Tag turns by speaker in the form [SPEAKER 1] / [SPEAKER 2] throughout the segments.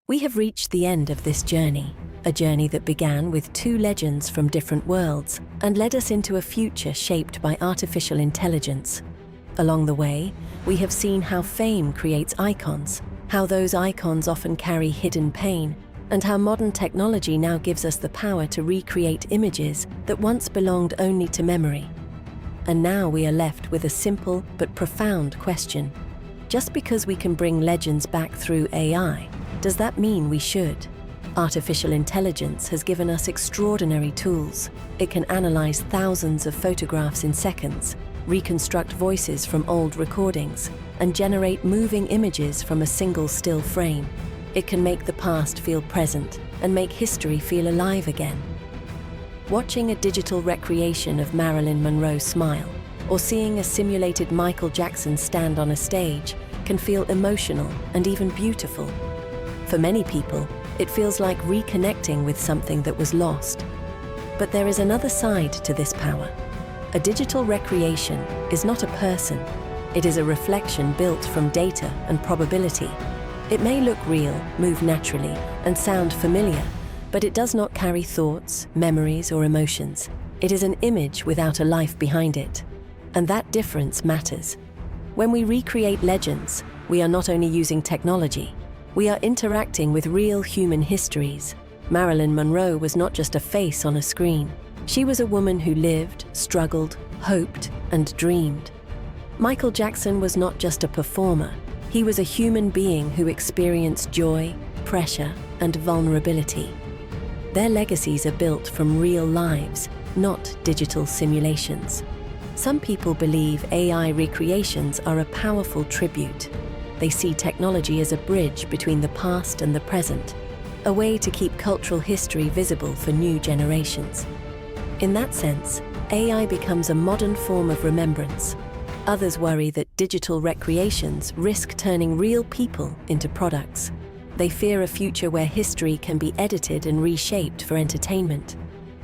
[SPEAKER 1] We have reached the end of this journey, a journey that began with two legends from different worlds and led us into a future shaped by artificial intelligence. Along the way, we have seen how fame creates icons, how those icons often carry hidden pain, and how modern technology now gives us the power to recreate images that once belonged only to memory. And now we are left with a simple but profound question. Just because we can bring legends back through AI, does that mean we should? Artificial intelligence has given us extraordinary tools. It can analyze thousands of photographs in seconds, reconstruct voices from old recordings, and generate moving images from a single still frame. It can make the past feel present and make history feel alive again. Watching a digital recreation of Marilyn Monroe smile, or seeing a simulated Michael Jackson stand on a stage, can feel emotional and even beautiful. For many people, it feels like reconnecting with something that was lost. But there is another side to this power. A digital recreation is not a person. It is a reflection built from data and probability. It may look real, move naturally, and sound familiar, but it does not carry thoughts, memories, or emotions. It is an image without a life behind it. And that difference matters. When we recreate legends, we are not only using technology, we are interacting with real human histories. Marilyn Monroe was not just a face on a screen. She was a woman who lived, struggled, hoped, and dreamed. Michael Jackson was not just a performer. He was a human being who experienced joy, pressure, and vulnerability. Their legacies are built from real lives, not digital simulations. Some people believe AI recreations are a powerful tribute. They see technology as a bridge between the past and the present, a way to keep cultural history visible for new generations. In that sense, AI becomes a modern form of remembrance. Others worry that digital recreations risk turning real people into products. They fear a future where history can be edited and reshaped for entertainment.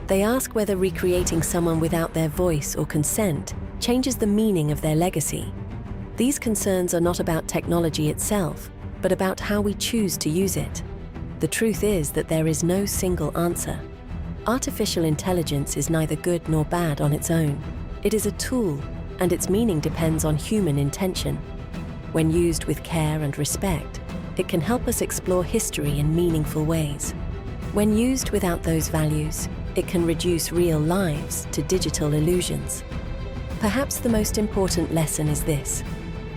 [SPEAKER 1] They ask whether recreating someone without their voice or consent changes the meaning of their legacy. These concerns are not about technology itself, but about how we choose to use it. The truth is that there is no single answer. Artificial intelligence is neither good nor bad on its own. It is a tool, and its meaning depends on human intention. When used with care and respect, it can help us explore history in meaningful ways. When used without those values, it can reduce real lives to digital illusions. Perhaps the most important lesson is this: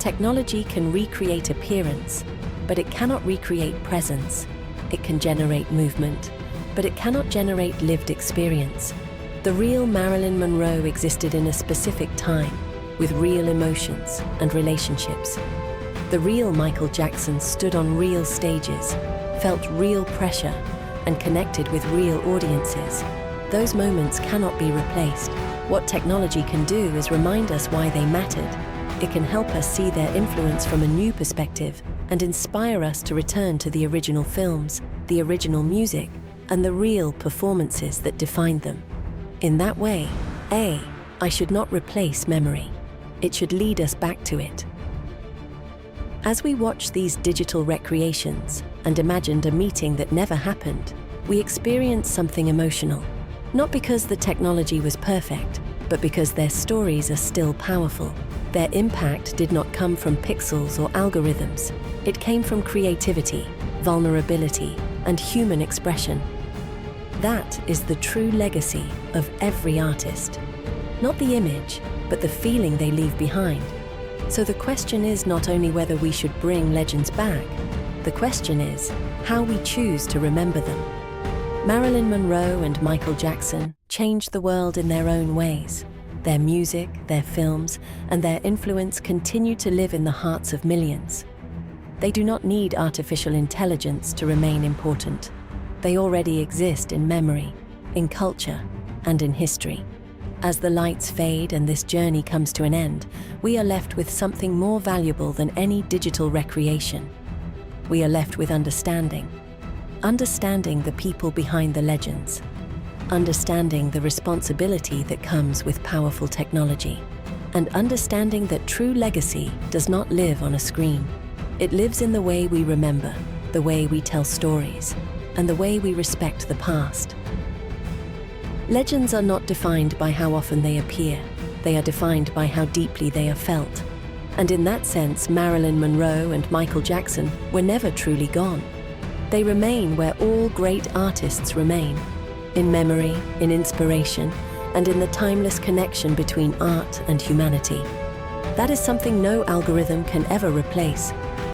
[SPEAKER 1] technology can recreate appearance, but it cannot recreate presence. It can generate movement, but it cannot generate lived experience. The real Marilyn Monroe existed in a specific time, with real emotions and relationships. The real Michael Jackson stood on real stages, felt real pressure, and connected with real audiences. Those moments cannot be replaced. What technology can do is remind us why they mattered. It can help us see their influence from a new perspective and inspire us to return to the original films, the original music, and the real performances that defined them. In that way, I should not replace memory. It should lead us back to it. As we watch these digital recreations and imagined a meeting that never happened, we experience something emotional. Not because the technology was perfect, but because their stories are still powerful. Their impact did not come from pixels or algorithms. It came from creativity, vulnerability, and human expression. That is the true legacy of every artist. Not the image, but the feeling they leave behind. So the question is not only whether we should bring legends back, the question is how we choose to remember them. Marilyn Monroe and Michael Jackson changed the world in their own ways. Their music, their films, and their influence continue to live in the hearts of millions. They do not need artificial intelligence to remain important. They already exist in memory, in culture, and in history. As the lights fade and this journey comes to an end, we are left with something more valuable than any digital recreation. We are left with understanding. Understanding the people behind the legends. Understanding the responsibility that comes with powerful technology. And understanding that true legacy does not live on a screen. It lives in the way we remember, the way we tell stories, and the way we respect the past. Legends are not defined by how often they appear. They are defined by how deeply they are felt. And in that sense, Marilyn Monroe and Michael Jackson were never truly gone. They remain where all great artists remain, in memory, in inspiration, and in the timeless connection between art and humanity. That is something no algorithm can ever replace.